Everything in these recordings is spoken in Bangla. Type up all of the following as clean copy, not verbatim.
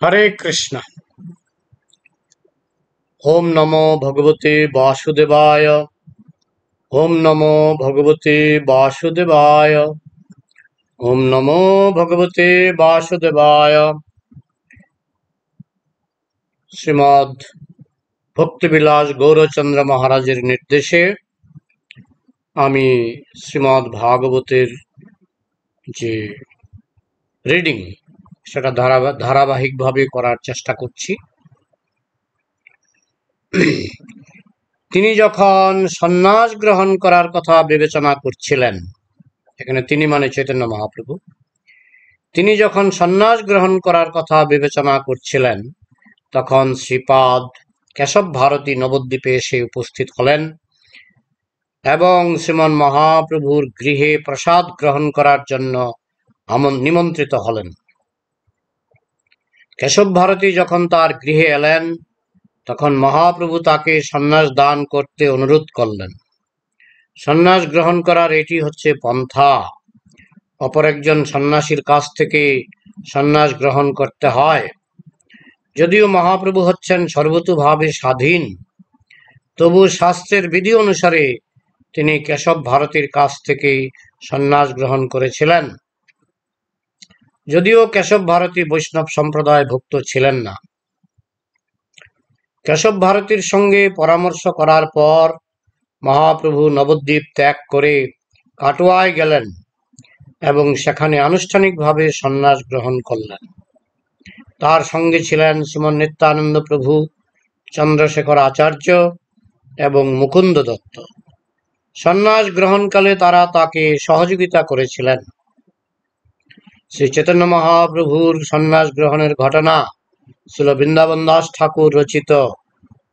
हरे कृष्ण। ओम नमो भगवते वासुदेवाय। ओम नमो भगवते वासुदेवाय। ओम नमो भगवते वासुदेवाय। श्रीमद् भक्तिবিলাস গৌরচন্দ্র মহারাজের নির্দেশে আমি শ্রীমদ্ ভাগবতের যে রিডিং সেটা ধারাবাহিকভাবে করার চেষ্টা করছি। তিনি যখন সন্ন্যাস গ্রহণ করার কথা বিবেচনা করছিলেন, এখানে তিনি মানে চৈতন্য মহাপ্রভু, তিনি যখন সন্ন্যাস গ্রহণ করার কথা বিবেচনা করছিলেন তখন শ্রীপাদ কেশব ভারতী নবদ্বীপে এসে উপস্থিত হলেন এবং শ্রীমন মহাপ্রভুর গৃহে প্রসাদ গ্রহণ করার জন্য নিমন্ত্রিত হলেন। কেশব ভারতী যখন তার গৃহে এলেন তখন মহাপ্রভু তাকে সন্ন্যাস দান করতে অনুরোধ করলেন। সন্ন্যাস গ্রহণ করার এটি হচ্ছে পন্থা। অপর একজন সন্ন্যাসীর কাছ থেকে সন্ন্যাস গ্রহণ করতে হয়। যদিও মহাপ্রভু হচ্ছেন সর্বতোভাবে স্বাধীন, তবু শাস্ত্রের বিধি অনুসারে তিনি কেশব ভারতীর কাছ থেকে সন্ন্যাস গ্রহণ করেছিলেন। যদিও কেশব ভারতী বৈষ্ণব সম্প্রদায় ভুক্ত ছিলেন না। কেশব ভারতীর সঙ্গে পরামর্শ করার পর মহাপ্রভু নবদ্বীপ ত্যাগ করে কাটোয়ায় গেলেন এবং সেখানে আনুষ্ঠানিকভাবে সন্ন্যাস গ্রহণ করলেন। তার সঙ্গে ছিলেন শ্রীমন নিত্যানন্দ প্রভু, চন্দ্রশেখর আচার্য এবং মুকুন্দ দত্ত। সন্ন্যাস গ্রহণকালে তারা তাকে সহযোগিতা করেছিলেন। শ্রী চৈতন্য মহাপ্রভুর সন্ন্যাস গ্রহণের ঘটনা শ্রীল বৃন্দাবন দাস ঠাকুর রচিত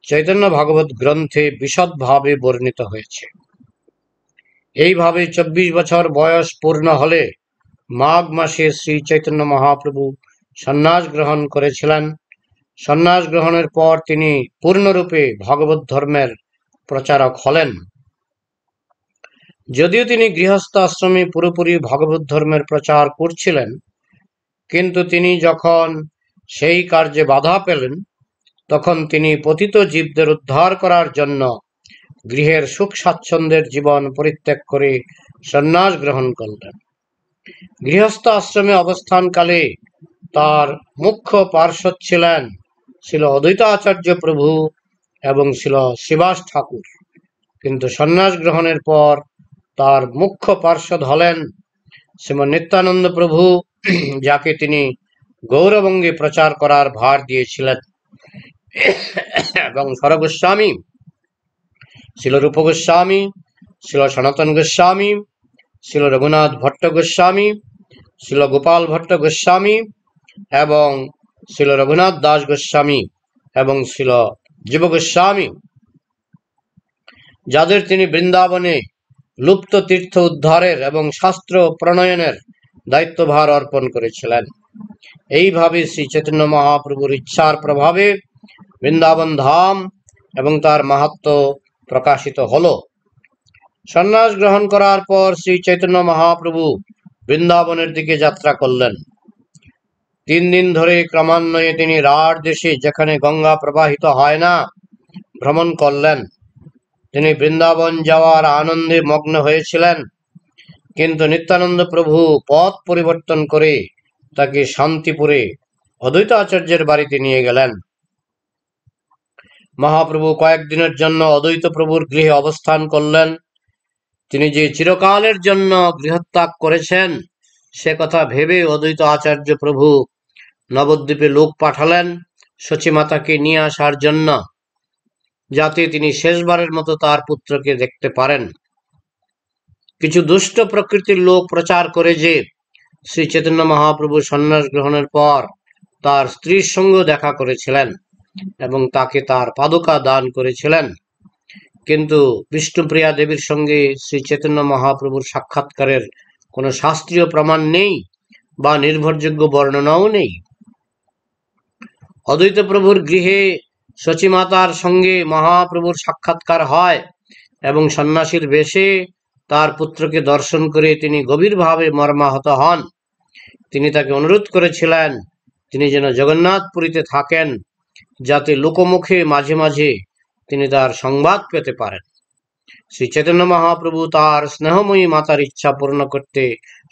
চৈতন্য ভাগবত গ্রন্থে বিশদভাবে বর্ণিত হয়েছে। এইভাবে 24 বছর বয়স পূর্ণ হলে মাঘ মাসে শ্রী চৈতন্য মহাপ্রভু সন্ন্যাস গ্রহণ করেছিলেন। সন্ন্যাস গ্রহণের পর তিনি পূর্ণরূপে ভগবত ধর্মের প্রচারক হলেন। যদিও তিনি গৃহস্থ আশ্রমে পুরোপুরি ভগবত ধর্মের প্রচার করছিলেন, কিন্তু তিনি যখন সেই কার্যে বাধা পেলেন তখন তিনি পতিত জীবদের উদ্ধার করার জন্য গৃহের সুখ স্বাচ্ছন্দ্যের জীবন পরিত্যাগ করে সন্ন্যাস গ্রহণ করলেন। গৃহস্থ আশ্রমে অবস্থানকালে তার মুখ্য পার্ষদ ছিলেন শ্রীল অদ্বৈত আচার্য প্রভু এবং শ্রীল শ্রীবাস ঠাকুর, কিন্তু সন্ন্যাস গ্রহণের পর তার মুখ্য পার্ষদ হলেন শ্রীমন নিত্যানন্দ প্রভু, যাকে তিনি গৌরবঙ্গে প্রচার করার ভার দিয়েছিলেন, এবং স্বরগোস্বামী, শ্রীল রূপ গোস্বামী, শ্রীল সনাতন গোস্বামী, শ্রীল রঘুনাথ ভট্ট গোস্বামী, শ্রীল গোপাল ভট্ট গোস্বামী এবং শ্রীল রঘুনাথ দাস গোস্বামী এবং শ্রীল জীব গোস্বামী, যাদের তিনি বৃন্দাবনে লুপ্ত তীর্থ উদ্ধারের এবং শাস্ত্র প্রণয়নের দায়িত্বভার অর্পণ করেছিলেন। এইভাবে শ্রী চৈতন্য মহাপ্রভুর ইচ্ছার প্রভাবে বৃন্দাবন ধাম এবং তার মাহাত্ম্য প্রকাশিত হল। সন্ন্যাস গ্রহণ করার পর শ্রী চৈতন্য মহাপ্রভু বৃন্দাবনের দিকে যাত্রা করলেন। 3 দিন ধরে ক্রমান্বয়ে তিনি রাঢ় দেশে, যেখানে গঙ্গা প্রবাহিত হয় না, ভ্রমণ করলেন। তিনি বৃন্দাবন যাওয়ার আনন্দে মগ্ন হয়েছিলেন, কিন্তু নিত্যানন্দ প্রভু পথ পরিবর্তন করে তাকে শান্তিপুরে অদ্বৈত আচার্যের বাড়িতে নিয়ে গেলেন। মহাপ্রভু কয়েকদিনের জন্য অদ্বৈত প্রভুর গৃহে অবস্থান করলেন। তিনি যে চিরকালের জন্য গৃহত্যাগ করেছেন সে কথা ভেবে অদ্বৈত আচার্য প্রভু নবদ্বীপে লোক পাঠালেন সচীমাতাকে নিয়ে আসার জন্য, যাতে তিনি শেষবারের মতো তার পুত্রকে দেখতে পারেন। কিছু দুষ্ট প্রকৃতির লোক প্রচার করে যে শ্রী চৈতন্য মহাপ্রভু সন্ন্যাস গ্রহণের পর তার স্ত্রীর সঙ্গে দেখা করেছিলেন এবং তাকে তার পাদুকা দান করেছিলেন, কিন্তু বিষ্ণুপ্রিয়া দেবীর সঙ্গে শ্রী চৈতন্য মহাপ্রভুর সাক্ষাৎকারের কোনো শাস্ত্রীয় প্রমাণ নেই বা নির্ভরযোগ্য বর্ণনাও নেই। অদ্বৈত প্রভুর গৃহে সচীমাতার সঙ্গে মহাপ্রভুর সাক্ষাৎকার হয় এবং সন্ন্যাসীর বেশে তার পুত্রকে দর্শন করে তিনি গভীরভাবে মর্মাহত হন। তিনি তাকে অনুরোধ করেছিলেন তিনি যেন জগন্নাথপুরীতে থাকেন, যাতে লোকমুখে মাঝে মাঝে তিনি তার সংবাদ পেতে পারেন। শ্রী চৈতন্য মহাপ্রভু তার স্নেহময়ী মাতার ইচ্ছা পূর্ণ করতে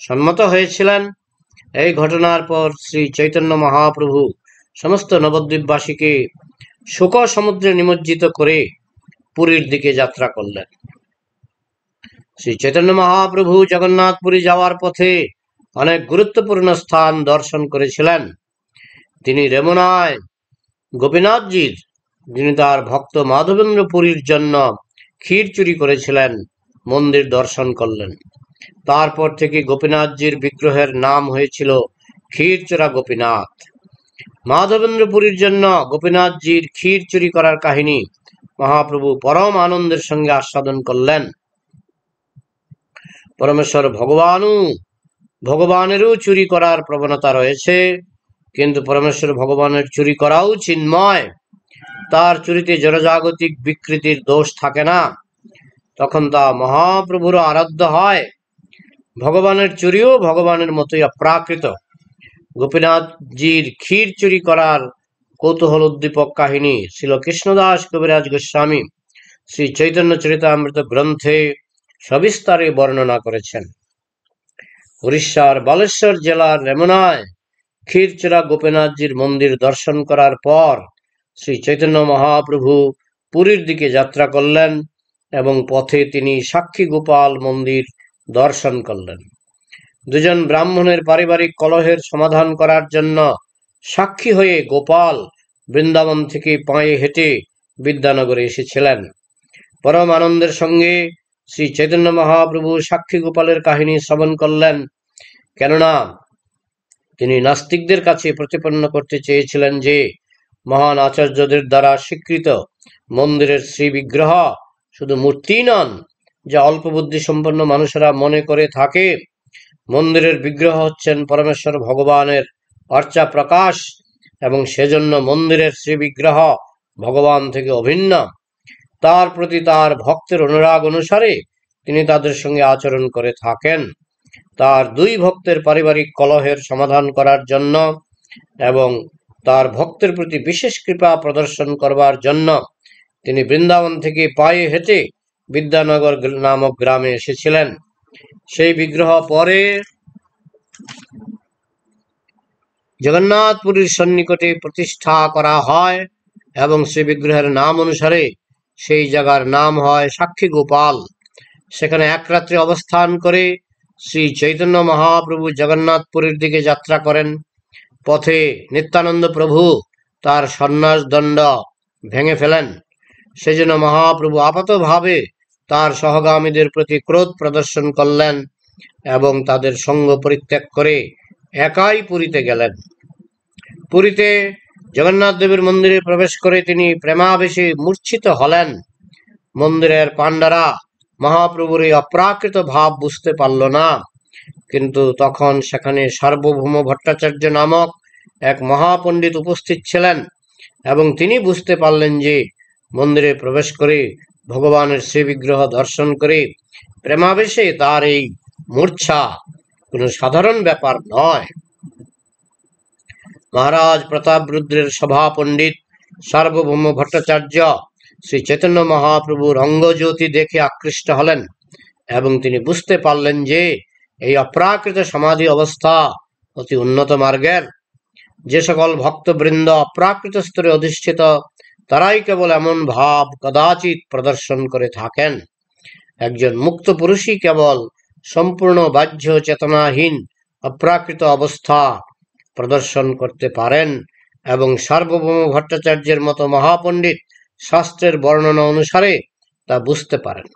সম্মত হয়েছিলেন। এই ঘটনার পর শ্রী চৈতন্য মহাপ্রভু সমস্ত নবদ্বীপবাসীকে শোক সমুদ্রে নিমজ্জিত করে পুরীর দিকে যাত্রা করলেন। শ্রী চৈতন্য মহাপ্রভু জগন্নাথপুরী যাওয়ার পথে অনেক গুরুত্বপূর্ণ স্থান দর্শন করেছিলেন। তিনি রেমুনায় গোপীনাথজির, যিনি তার ভক্ত মাধবেন্দ্র পুরীর জন্য ক্ষীর চুরি করেছিলেন, মন্দির দর্শন করলেন। তারপর থেকে গোপীনাথজির বিগ্রহের নাম হয়েছিল ক্ষীরচোরা গোপীনাথ। মাধবেন্দ্র পুরীর জন্য গোপীনাথজির ক্ষীর চুরি করার কাহিনী মহাপ্রভু পরম আনন্দের সঙ্গে আস্বাদন করলেন। পরমেশ্বর ভগবানেরও চুরি করার প্রবণতা রয়েছে, কিন্তু পরমেশ্বর ভগবানের চুরি করাও চিন্ময়। তার চুরিতে জড়জাগতিক বিকৃতির দোষ থাকে না, তখন তা মহাপ্রভুর আরাধ্য হয়। ভগবানের চুরিও ভগবানের মতোই অপ্রাকৃত। গোপীনাথজির ক্ষীর চুরি করার কৌতূহল উদ্দীপক কাহিনী শ্রীল কৃষ্ণদাস কবিরাজ গোস্বামী শ্রী চৈতন্য চরিতামৃত গ্রন্থে সবিস্তারে বর্ণনা করেছেন। উড়িষ্যার বালেশ্বর জেলার রেমুনায় ক্ষীরচোরা গোপীনাথজির মন্দির দর্শন করার পর শ্রী চৈতন্য মহাপ্রভু পুরীর দিকে যাত্রা করলেন এবং পথে তিনি সাক্ষী গোপাল মন্দির দর্শন করলেন। দুজন ব্রাহ্মণের পারিবারিক কলহের সমাধান করার জন্য সাক্ষী হয়ে গোপাল বৃন্দাবন থেকে পায়ে হেঁটে বিদ্যানগরে এসেছিলেন। পরম আনন্দের সঙ্গে শ্রী চৈতন্য মহাপ্রভু সাক্ষী গোপালের কাহিনী শ্রবণ করলেন, কেননা তিনি নাস্তিকদের কাছে প্রতিপন্ন করতে চেয়েছিলেন যে মহান আচার্যদের দ্বারা স্বীকৃত মন্দিরের শ্রী বিগ্রহ শুধু মূর্তি নন, যা অল্প বুদ্ধি সম্পন্ন মানুষেরা মনে করে থাকে। মন্দিরের বিগ্রহ হচ্ছেন পরমেশ্বর ভগবানের অর্চা প্রকাশ, এবং সেজন্য মন্দিরের শ্রী বিগ্রহ ভগবান থেকে অভিন্ন। তার প্রতি তার ভক্তের অনুরাগ অনুসারে তিনি তাদের সঙ্গে আচরণ করে থাকেন। তার দুই ভক্তের পারিবারিক কলহের সমাধান করার জন্য এবং তার ভক্তের প্রতি বিশেষ কৃপা প্রদর্শন করবার জন্য তিনি বৃন্দাবন থেকে পায়ে হেঁটে বিদ্যানগর নামক গ্রামে এসেছিলেন। সেই বিগ্রহ পরে জগন্নাথপুরীর সন্নিকটে প্রতিষ্ঠা করা হয় এবং সেই বিগ্রহের নাম অনুসারে সেই জায়গার নাম হয় সাক্ষী গোপাল। সেখানে এক রাত্রি অবস্থান করে শ্রী চৈতন্য মহাপ্রভু জগন্নাথপুরীর দিকে যাত্রা করেন। পথে নিত্যানন্দ প্রভু তার সন্ন্যাস দণ্ড ভেঙে ফেলেন। সেজন্য মহাপ্রভু আপাতভাবে তার সহগামীদের প্রতি ক্রোধ প্রদর্শন করলেন এবং তাদের সঙ্গ পরিত্যাগ করে একাই পুরীতে গেলেন। পুরীতে জগন্নাথ দেবের মন্দিরে প্রবেশ করে তিনি প্রেমাবেশে মূর্ছিত হলেন। মন্দিরের পাণ্ডারা মহাপ্রভুর এই অপ্রাকৃত ভাব বুঝতে পারল না, কিন্তু তখন সেখানে সার্বভৌম ভট্টাচার্য নামক এক মহাপণ্ডিত উপস্থিত ছিলেন এবং তিনি বুঝতে পারলেন যে মন্দিরে প্রবেশ করে ভগবানের শ্রী বিগ্রহ দর্শন করে প্রেমাবেশে তার এই মূর্ছা কোনো সাধারণ ব্যাপার নয়। মহারাজ প্রতাপরুদ্রের সভা পণ্ডিত সার্বভৌম ভট্টাচার্য শ্রী চৈতন্য মহাপ্রভুর অঙ্গজ্যোতি দেখে আকৃষ্ট হলেন এবং তিনি বুঝতে পারলেন যে এই অপ্রাকৃত সমাধি অবস্থা অতি উন্নত মার্গের। যে সকল ভক্তবৃন্দ অপ্রাকৃত স্তরে অধিষ্ঠিত তারাই কেবল এমন ভাব কদাচিৎ প্রদর্শন করে থাকেন। একজন মুক্ত পুরুষই কেবল সম্পূর্ণ বাহ্য চেতনাহীন অপ্রাকৃত অবস্থা প্রদর্শন করতে পারেন এবং সার্বভৌম ভট্টাচার্যের মতো মহাপণ্ডিত শাস্ত্রের বর্ণনা অনুসারে তা বুঝতে পারেন।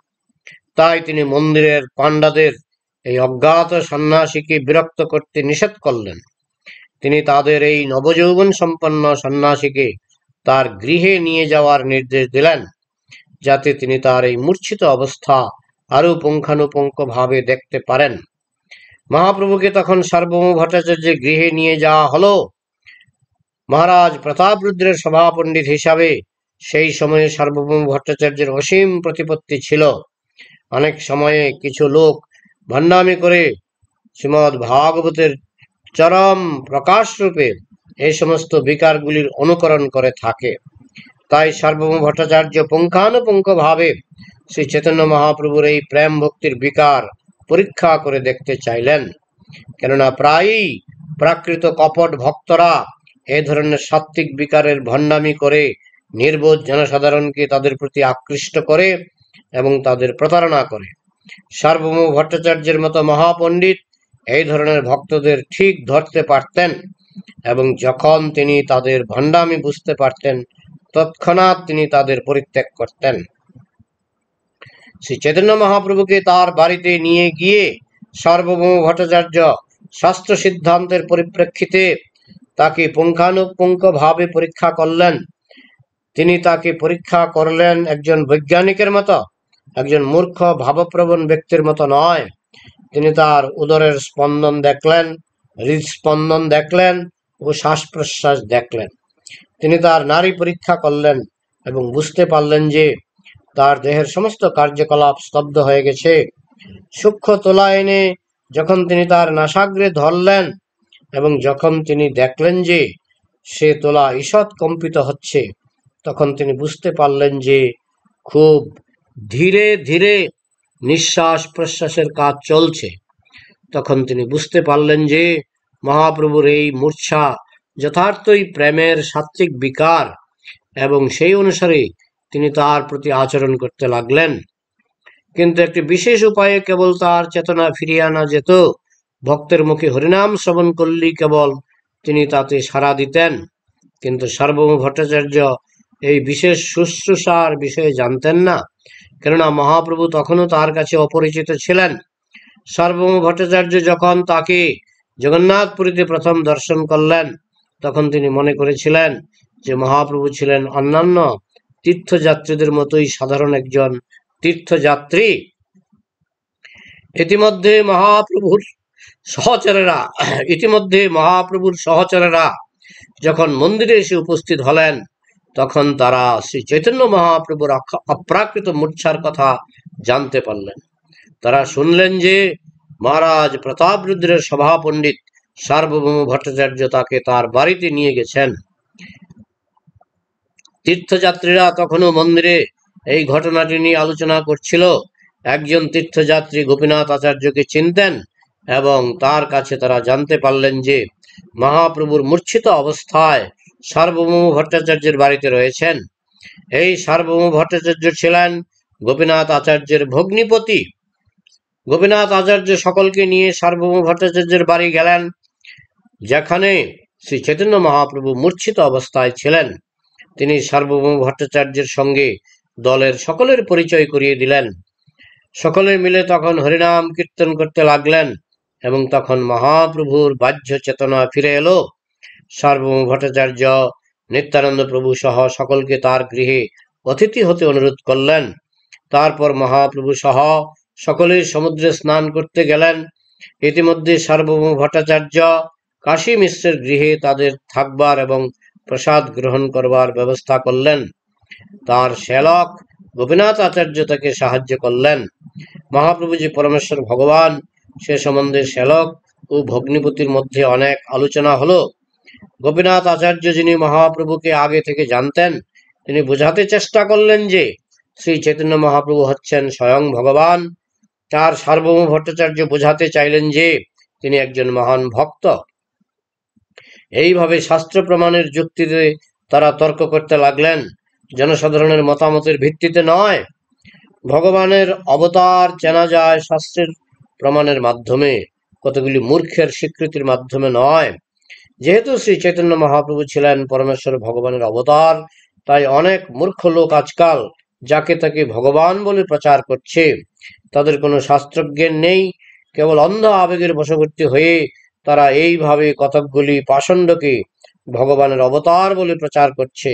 তাই তিনি মন্দিরের পাণ্ডাদের এই অজ্ঞাত সন্ন্যাসীকে বিরক্ত করতে নিষেধ করলেন। তিনি তাদের এই নবযৌবন সম্পন্ন সন্ন্যাসীকে তার গৃহে নিয়ে যাওয়ার নির্দেশ দিলেন, যাতে তিনি তার এই মূর্ছিত অবস্থা আরো পুঙ্খানুপুঙ্খ ভাবে দেখতে পারেন। মহাপ্রভুকে তখন সার্বভৌম ভট্টাচার্যের গৃহে নিয়ে যাওয়া হলো। মহারাজ প্রতাপরুদ্রের সভা পণ্ডিত হিসাবে সেই সময়ে সার্বভৌম ভট্টাচার্যের অসীম প্রতিপত্তি ছিল। অনেক সময়ে কিছু লোক ভণ্ডামি করে শ্রীমদ্ ভাগবতের চরম প্রকাশ রূপে এই সমস্ত বিকারগুলির অনুকরণ করে থাকে। তাই সার্বভৌম ভট্টাচার্য পুঙ্খানুপুঙ্খভাবে শ্রী চৈতন্য মহাপ্রভুর এই প্রেম ভক্তির বিকার পরীক্ষা করে দেখতে চাইলেন। কেননা প্রায়ই প্রাকৃত কপট ভক্তরা এই ধরনের সাত্ত্বিক বিকারের ভণ্ডামি করে নির্বোধ জনসাধারণকে তাদের প্রতি আকৃষ্ট করে এবং তাদের প্রতারণা করে। সার্বভৌম ভট্টাচার্যের মতো মহাপণ্ডিত এই ধরনের ভক্তদের ঠিক ধরতে পারতেন এবং যখন তিনি তাদের ভণ্ডামি বুঝতে পারতেন তৎক্ষণাৎ তিনি তাদের পরিত্যাগ করতেন। শ্রী চৈতন্য মহাপ্রভুকে তার বাড়িতে নিয়ে গিয়ে সার্বভৌম ভট্টাচার্য শাস্ত্র সিদ্ধান্তের পরিপ্রেক্ষিতে তাকে পুঙ্খানুপুঙ্খভাবে পরীক্ষা করলেন। তিনি তাকে পরীক্ষা করলেন একজন বৈজ্ঞানিকের মতো, একজন মূর্খ ভাবপ্রবণ ব্যক্তির মতো নয়। তিনি তার উদরের স্পন্দন দেখলেন, হৃদস্পন্দন দেখলেন ও শ্বাস প্রশ্বাস দেখলেন। তিনি তার নাড়ি পরীক্ষা করলেন এবং বুঝতে পারলেন যে তার দেহের সমস্ত কার্যকলাপ স্তব্ধ হয়ে গেছে। সূক্ষ্ম তোলা এনে যখন তিনি তার নাসাগ্রে ধরলেন এবং যখন তিনি দেখলেন যে সে তোলা ঈষৎ কম্পিত হচ্ছে, তখন তিনি বুঝতে পারলেন যে খুব ধীরে ধীরে নিঃশ্বাস প্রশ্বাসের কাজ চলছে। তখন তিনি বুঝতে পারলেন যে মহাপ্রভুর এই মূর্ছা যথার্থই প্রেমের সাত্ত্বিক বিকার এবং সেই অনুসারে তিনি তার প্রতি আচরণ করতে লাগলেন। কিন্তু একটি বিশেষ উপায়ে কেবল তার চেতনা ফিরিয়ে আনা যেত। ভক্তের মুখে হরিনাম শ্রবণ করলেই কেবল তিনি তাতে সাড়া দিতেন। কিন্তু সার্বভৌম ভট্টাচার্য এই বিশেষ শুশ্রূষার বিষয়ে জানতেন না, কেননা মহাপ্রভু তখনও তার কাছে অপরিচিত ছিলেন। সার্বভৌম ভট্টাচার্য যখন তাকে জগন্নাথপুরীতে প্রথম দর্শন করলেন তখন তিনি মনে করেছিলেন যে মহাপ্রভু ছিলেন অন্যান্য তীর্থযাত্রীদের মতোই সাধারণ একজন তীর্থযাত্রী। ইতিমধ্যে মহাপ্রভুর সহচরেরা যখন মন্দিরে এসে উপস্থিত হলেন তখন তারা শ্রী চৈতন্য মহাপ্রভুর অপ্রাকৃত মূর্ছার কথা জানতে পারলেন। তারা শুনলেন যে মহারাজ প্রতাপরুদ্রের সভা পণ্ডিত সার্বভৌম ভট্টাচার্য তাকে তার বাড়িতে নিয়ে গেছেন। তীর্থযাত্রীরা তখনও মন্দিরে এই ঘটনাটি নিয়ে আলোচনা করছিল। একজন তীর্থযাত্রী গোপীনাথ আচার্যকে চিনতেন এবং তার কাছে তারা জানতে পারলেন যে মহাপ্রভুর মূর্ছিত অবস্থায় সার্বভৌম ভট্টাচার্যের বাড়িতে রয়েছেন। এই সার্বভৌম ভট্টাচার্য ছিলেন গোপীনাথ আচার্যের ভগ্নিপতি। গোপীনাথ আচার্য সকলকে নিয়ে সার্বভৌম ভট্টাচার্যের বাড়ি গেলেন, যেখানে শ্রী চৈতন্য মহাপ্রভু মূর্ছিত অবস্থায় ছিলেন। তিনি সার্বভৌম ভট্টাচার্যের সঙ্গে দলের সকলের পরিচয় করিয়ে দিলেন। সকলে মিলে তখন হরিনাম কীর্তন করতে লাগলেন এবং তখন মহাপ্রভুর বাহ্য চেতনা ফিরে এলো। সার্বভৌম ভট্টাচার্য নিত্যানন্দ প্রভু সহ সকলকে তার গৃহে অতিথি হতে অনুরোধ করলেন। তারপর মহাপ্রভু সহ সকলে সমুদ্রে স্নান করতে গেলেন। ইতিমধ্যে সার্বভৌম ভট্টাচার্য কাশী মিশ্রের গৃহে তাদের থাকবার এবং প্রসাদ গ্রহণ করবার ব্যবস্থা করলেন। তার শ্যালক গোপীনাথ আচার্য তাকে সাহায্য করলেন। মহাপ্রভু যে পরমেশ্বর ভগবান সে সম্বন্ধে শ্যালক ও ভগ্নিপতির মধ্যে অনেক আলোচনা হলো। গোপীনাথ আচার্য, যিনি মহাপ্রভুকে আগে থেকে জানতেন, তিনি বোঝাতে চেষ্টা করলেন যে শ্রী চৈতন্য মহাপ্রভু হচ্ছেন স্বয়ং ভগবান। তার সার্বভৌম ভট্টাচার্য বোঝাতে চাইলেন যে তিনি একজন মহান ভক্ত। এইভাবে শাস্ত্র প্রমাণের যুক্তিতে তারা তর্ক করতে লাগলেন, জনসাধারণের মতামতের ভিত্তিতে নয়। ভগবানের অবতার চেনা যায় শাস্ত্রের প্রমাণের মাধ্যমে, কতগুলি মূর্খের স্বীকৃতির মাধ্যমে নয়। যেহেতু শ্রী চৈতন্য মহাপ্রভু ছিলেন পরমেশ্বর ভগবানের অবতার, তাই অনেক মূর্খ লোক আজকাল যাকে তাকে ভগবান বলে প্রচার করছে। তাদের কোনো শাস্ত্রজ্ঞান নেই, কেবল অন্ধ আবেগের বশবর্তী হয়ে তারা এইভাবে কতকগুলি পাষণ্ডকে ভগবানের অবতার বলে প্রচার করছে।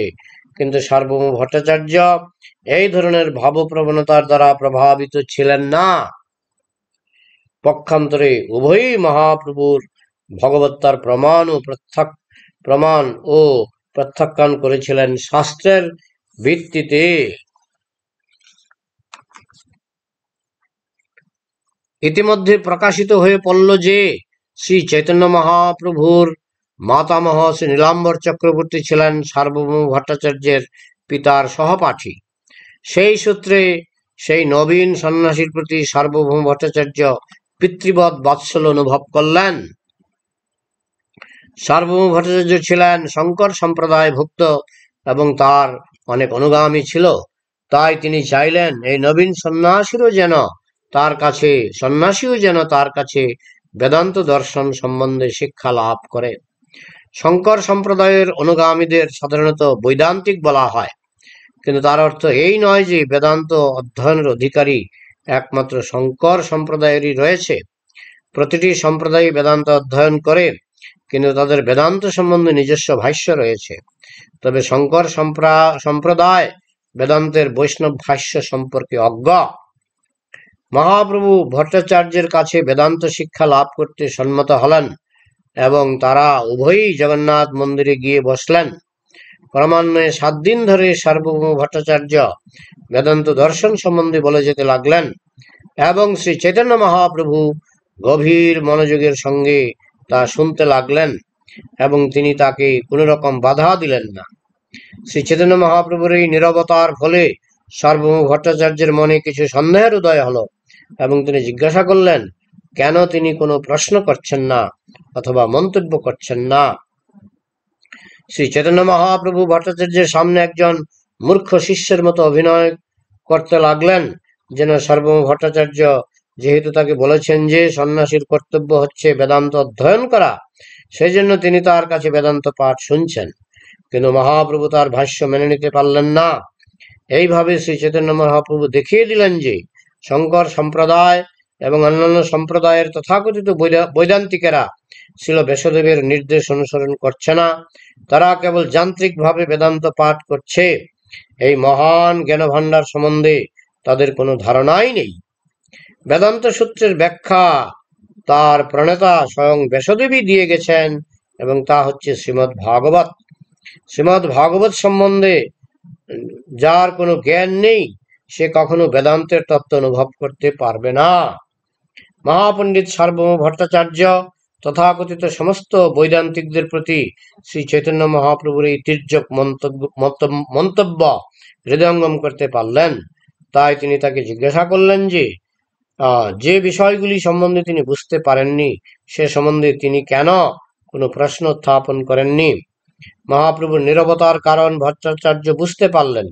কিন্তু সার্বভৌম ভট্টাচার্য এই ধরনের ভাবপ্রবণতার দ্বারা প্রভাবিত ছিলেন না। পক্ষান্তরে উভয়ই মহাপ্রভুর ভগবত্তার প্রমাণ ও প্রত্যাখ্যান করেছিলেন শাস্ত্রের ভিত্তিতে। ইতিমধ্যে প্রকাশিত হয়ে পড়ল যে শ্রী চৈতন্য মহাপ্রভুর মাতামহ শ্রী নীলাম্বর চক্রবর্তী ছিলেন সার্বভৌম ভট্টাচার্যের পিতার সহপাঠী। সেই সূত্রে সেই নবীন সন্ন্যাসীর প্রতি সার্বভৌম ভট্টাচার্য পিতৃবৎ বাৎসল্য অনুভব করলেন। সার্বভৌম ভট্টাচার্য ছিলেন শঙ্কর সম্প্রদায় ভুক্ত এবং তার অনেক অনুগামী ছিল। তাই তিনি চাইলেন এই নবীন সন্ন্যাসীও যেন তার কাছে বেদান্ত দর্শন সম্বন্ধে শিক্ষা লাভ করে। শঙ্কর সম্প্রদায়ের অনুগামীদের সাধারণত বৈদান্তিক বলা হয়, কিন্তু তার অর্থ এই নয় যে বেদান্ত অধ্যয়নের অধিকারী একমাত্র শঙ্কর সম্প্রদায়েরই রয়েছে। প্রতিটি সম্প্রদায় বেদান্ত অধ্যয়ন করে, কিন্তু তাদের বেদান্ত সম্বন্ধে নিজস্ব ভাষ্য রয়েছে। তবে শঙ্কর সম্প্রদায় বেদান্তের বৈষ্ণব ভাষ্য সম্পর্কে অজ্ঞ। মহাপ্রভু ভট্টাচার্যের কাছে বেদান্ত শিক্ষা লাভ করতে সম্মত হলেন এবং তারা উভয়ই জগন্নাথ মন্দিরে গিয়ে বসলেন। ক্রমান্বয়ে 7 দিন ধরে সার্বভৌম ভট্টাচার্য বেদান্ত দর্শন সম্বন্ধে বলে যেতে লাগলেন এবং শ্রী চৈতন্য মহাপ্রভু গভীর মনোযোগের সঙ্গে তা শুনতে লাগলেন এবং তিনি তাকে কোনো রকম বাধা দিলেন না। শ্রী চৈতন্য মহাপ্রভুর এই নীরবতার ফলে সার্বভৌম ভট্টাচার্যের মনে কিছু সন্দেহের উদয় হলো এবং তিনি জিজ্ঞাসা করলেন কেন তিনি কোনো প্রশ্ন করছেন না অথবা মন্তব্য করছেন না। শ্রী চৈতন্য মহাপ্রভু ভট্টাচার্যের সামনে একজন মূর্খ শিষ্যের মতো অভিনয় করতে লাগলেন, যেন সার্বভৌম ভট্টাচার্য যেহেতু তাকে বলেছেন যে সন্ন্যাসীর কর্তব্য হচ্ছে বেদান্ত অধ্যয়ন করা, সেই জন্য তিনি তার কাছে বেদান্ত পাঠ শুনছেন। কিন্তু মহাপ্রভু তার ভাষ্য মেনে নিতে পারলেন না। এইভাবে শ্রী চৈতন্য মহাপ্রভু দেখিয়ে দিলেন যে শঙ্কর সম্প্রদায় এবং অন্যান্য সম্প্রদায়ের তথাকথিত বৈদান্তিকেরা ছিল ব্যাসদেবের নির্দেশ অনুসরণ করছে না, তারা কেবল যান্ত্রিকভাবে বেদান্ত পাঠ করছে। এই মহান জ্ঞানভাণ্ডার সম্বন্ধে তাদের কোনো ধারণাই নেই। বেদান্ত সূত্রের ব্যাখ্যা তার প্রণেতা স্বয়ং ব্যাসদেবী দিয়ে গেছেন এবং তা হচ্ছে শ্রীমদ্ ভাগবত। শ্রীমদ্ ভাগবত সম্বন্ধে যার কোনো জ্ঞান নেই সে কখনো বেদান্তের তত্ত্ব অনুভব করতে পারবে না। মহাপণ্ডিত সার্বভৌম ভট্টাচার্য তথাকথিত সমস্ত বৈদান্তিকদের প্রতি শ্রী চৈতন্য মহাপ্রভুর এই তির্যক মন্তব্য হৃদয়ঙ্গম করতে পারলেন। তাই তিনি তাকে জিজ্ঞাসা করলেন যে বিষয়গুলি সম্বন্ধে তিনি বুঝতে পারেননি সে সম্বন্ধে তিনি কেন কোনো প্রশ্ন উত্থাপন করেননি। মহাপ্রভুর নীরবতার কারণ ভট্টাচার্য বুঝতে পারলেন।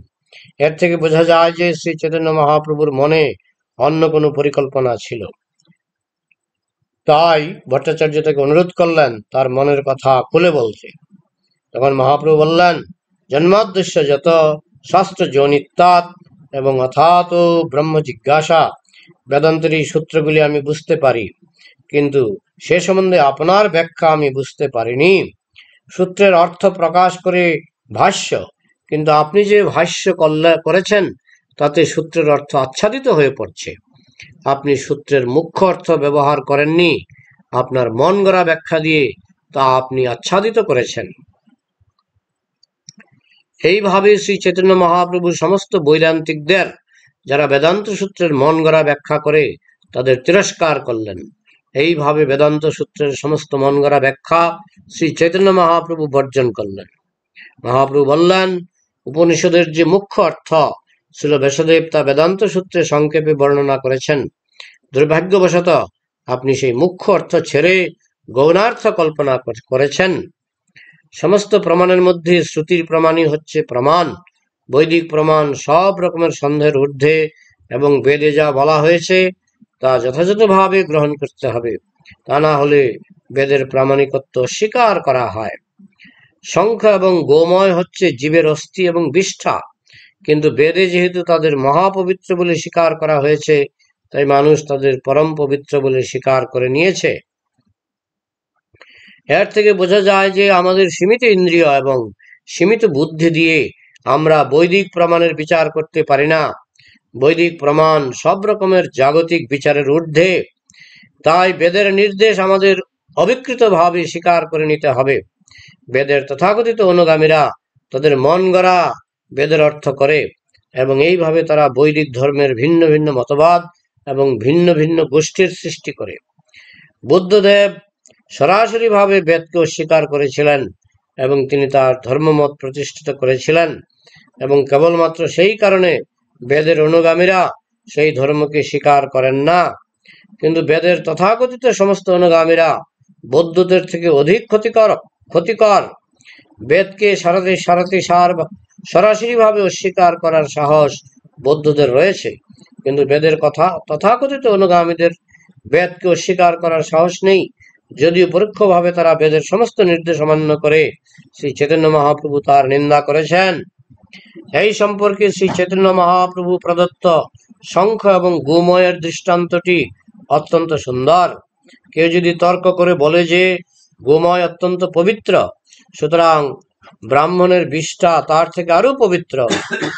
এর থেকে বোঝা যায় যে শ্রী চৈতন্য মহাপ্রভুর মনে অন্য কোনো পরিকল্পনা ছিল। তাই ভট্টাচার্য তাকে অনুরোধ করলেন তার মনের কথা খুলে বলতে। তখন মহাপ্রভু বললেন, জন্মাদ্দেশ্য যত শাস্ত্র জনিত্যাৎ এবং অথাত ব্রহ্ম জিজ্ঞাসা, বেদান্তের এই সূত্রগুলি আমি বুঝতে পারি, কিন্তু সে সম্বন্ধে আপনার ব্যাখ্যা আমি বুঝতে পারিনি। সূত্রের অর্থ প্রকাশ করে ভাষ্য, কিন্তু আপনি যে ভাষ্য করেছেন তাতে সূত্রের অর্থ আচ্ছাদিত হয়ে পড়ছে। আপনি সূত্রের মুখ্য অর্থ ব্যবহার করেননি, আপনার মন গড়া ব্যাখ্যা দিয়ে তা আপনি আচ্ছাদিত করেছেন। এইভাবে শ্রী চৈতন্য মহাপ্রভু সমস্ত বৈদান্তিকদের যারা বেদান্ত সূত্রের মন গড়া ব্যাখ্যা করে তাদের তিরস্কার করলেন। এইভাবে বেদান্ত সূত্রের সমস্ত মন গড়া ব্যাখ্যা শ্রী চৈতন্য মহাপ্রভু বর্জন করলেন। মহাপ্রভু বললেন, উপনিষদের যে মুখ্য অর্থ ছিল ব্যাসদেব তা বেদান্ত সূত্রে সংক্ষেপে বর্ণনা করেছেন। দুর্ভাগ্যবশত আপনি সেই মুখ্য অর্থ ছেড়ে গৌণার্থ কল্পনা করেছেন। সমস্ত প্রমাণের মধ্যে শ্রুতির প্রমাণই হচ্ছে প্রমাণ। বৈদিক প্রমাণ সব রকমের সন্দেহের ঊর্ধ্বে এবং বেদে যা বলা হয়েছে তা যথাযথভাবে গ্রহণ করতে হবে, তা না হলে বেদের প্রামাণিকত্ব স্বীকার করা হয়। শঙ্খ এবং গোময় হচ্ছে জীবের অস্থি এবং বিষ্ঠা, কিন্তু বেদে যেহেতু তাদের মহাপবিত্র বলে স্বীকার করা হয়েছে তাই মানুষ তাদের পরম পবিত্র বলে স্বীকার করে নিয়েছে। এর থেকে বোঝা যায় যে আমাদের সীমিত ইন্দ্রিয় এবং সীমিত বুদ্ধি দিয়ে আমরা বৈদিক প্রমাণের বিচার করতে পারি না। বৈদিক প্রমাণ সব রকমের জাগতিক বিচারের ঊর্ধ্বে। তাই বেদের নির্দেশ আমাদের অবিকৃতভাবে স্বীকার করে নিতে হবে। বেদের তথাকথিত অনুগামীরা তাদের মন গড়া বেদের অর্থ করে এবং এইভাবে তারা বৈদিক ধর্মের ভিন্ন ভিন্ন মতবাদ এবং ভিন্ন ভিন্ন গোষ্ঠীর সৃষ্টি করে। বুদ্ধদেব সরাসরিভাবে বেদকে অস্বীকার করেছিলেন এবং তিনি তার ধর্মমত প্রতিষ্ঠিত করেছিলেন, এবং কেবলমাত্র সেই কারণে বেদের অনুগামীরা সেই ধর্মকে স্বীকার করেন না। কিন্তু বেদের তথাকথিত সমস্ত অনুগামীরা বৌদ্ধদের থেকে অধিক ক্ষতিকর। বেদকে সরাসরিভাবে অস্বীকার করার সাহস বৌদ্ধদের রয়েছে, কিন্তু বেদের তথাকথিত অনুগামীদের বেদকে অস্বীকার করার সাহস নেই, যদিও পরোক্ষভাবে তারা বেদের সমস্ত নির্দেশ অমান্য করে। শ্রী চৈতন্য মহাপ্রভু তার নিন্দা করেছেন। এই সম্পর্কে শ্রী চৈতন্য মহাপ্রভু প্রদত্ত শঙ্খ এবং গোময়ের দৃষ্টান্তটি অত্যন্ত সুন্দর। কেউ যদি তর্ক করে বলে যে গোময় অত্যন্ত পবিত্র, সুতরাং ব্রাহ্মণের বিষ্ঠা তার থেকে আরো পবিত্র,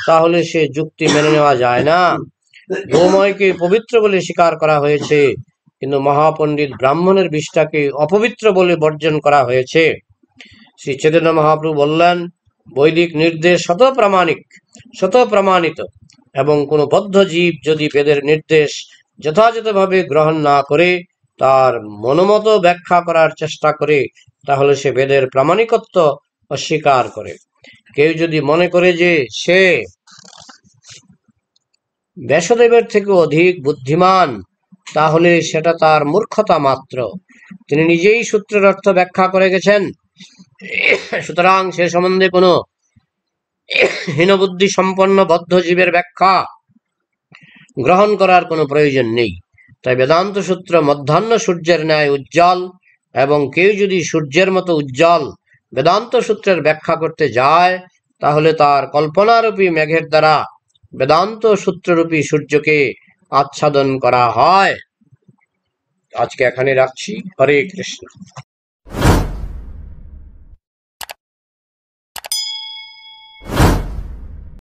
তাহলে সে যুক্তি মেনে নেওয়া যায় না। গোময়কে পবিত্র বলে স্বীকার করা হয়েছে, কিন্তু মহাপণ্ডিত ব্রাহ্মণের বিষ্ঠাকে অপবিত্র বলে বর্জন করা হয়েছে। শ্রী চৈতন্য মহাপ্রভু বললেন, বৈদিক নির্দেশ শত প্রমাণিত, এবং কোনো বদ্ধ জীব যদি বেদের নির্দেশ যথাযথভাবে গ্রহণ না করে তার মনোমত ব্যাখ্যা করার চেষ্টা করে, তাহলে সে বেদের প্রামাণিকত্ব অস্বীকার করে। কেউ যদি মনে করে যে সে ব্যাসদেবের থেকে অধিক বুদ্ধিমান, তাহলে সেটা তার মূর্খতা মাত্র। তিনি নিজেই সূত্রের অর্থ ব্যাখ্যা করে গেছেন, সুতরাং সে সম্বন্ধে কোনো হীনবুদ্ধি সম্পন্ন বদ্ধ জীবের ব্যাখ্যা গ্রহণ করার কোনো প্রয়োজন নেই। তাই বেদান্ত সূত্র মধ্যাহ্ন সূর্যের ন্যায় উজ্জ্বল, এবং কেউ যদি সূর্যের মতো উজ্জ্বল বেদান্ত সূত্রের ব্যাখ্যা করতে যায়, তাহলে তার কল্পনারূপী মেঘের দ্বারা বেদান্ত সূত্ররূপী সূর্যকে আচ্ছাদন করা হয়। আজকে এখানে রাখছি। হরে কৃষ্ণ।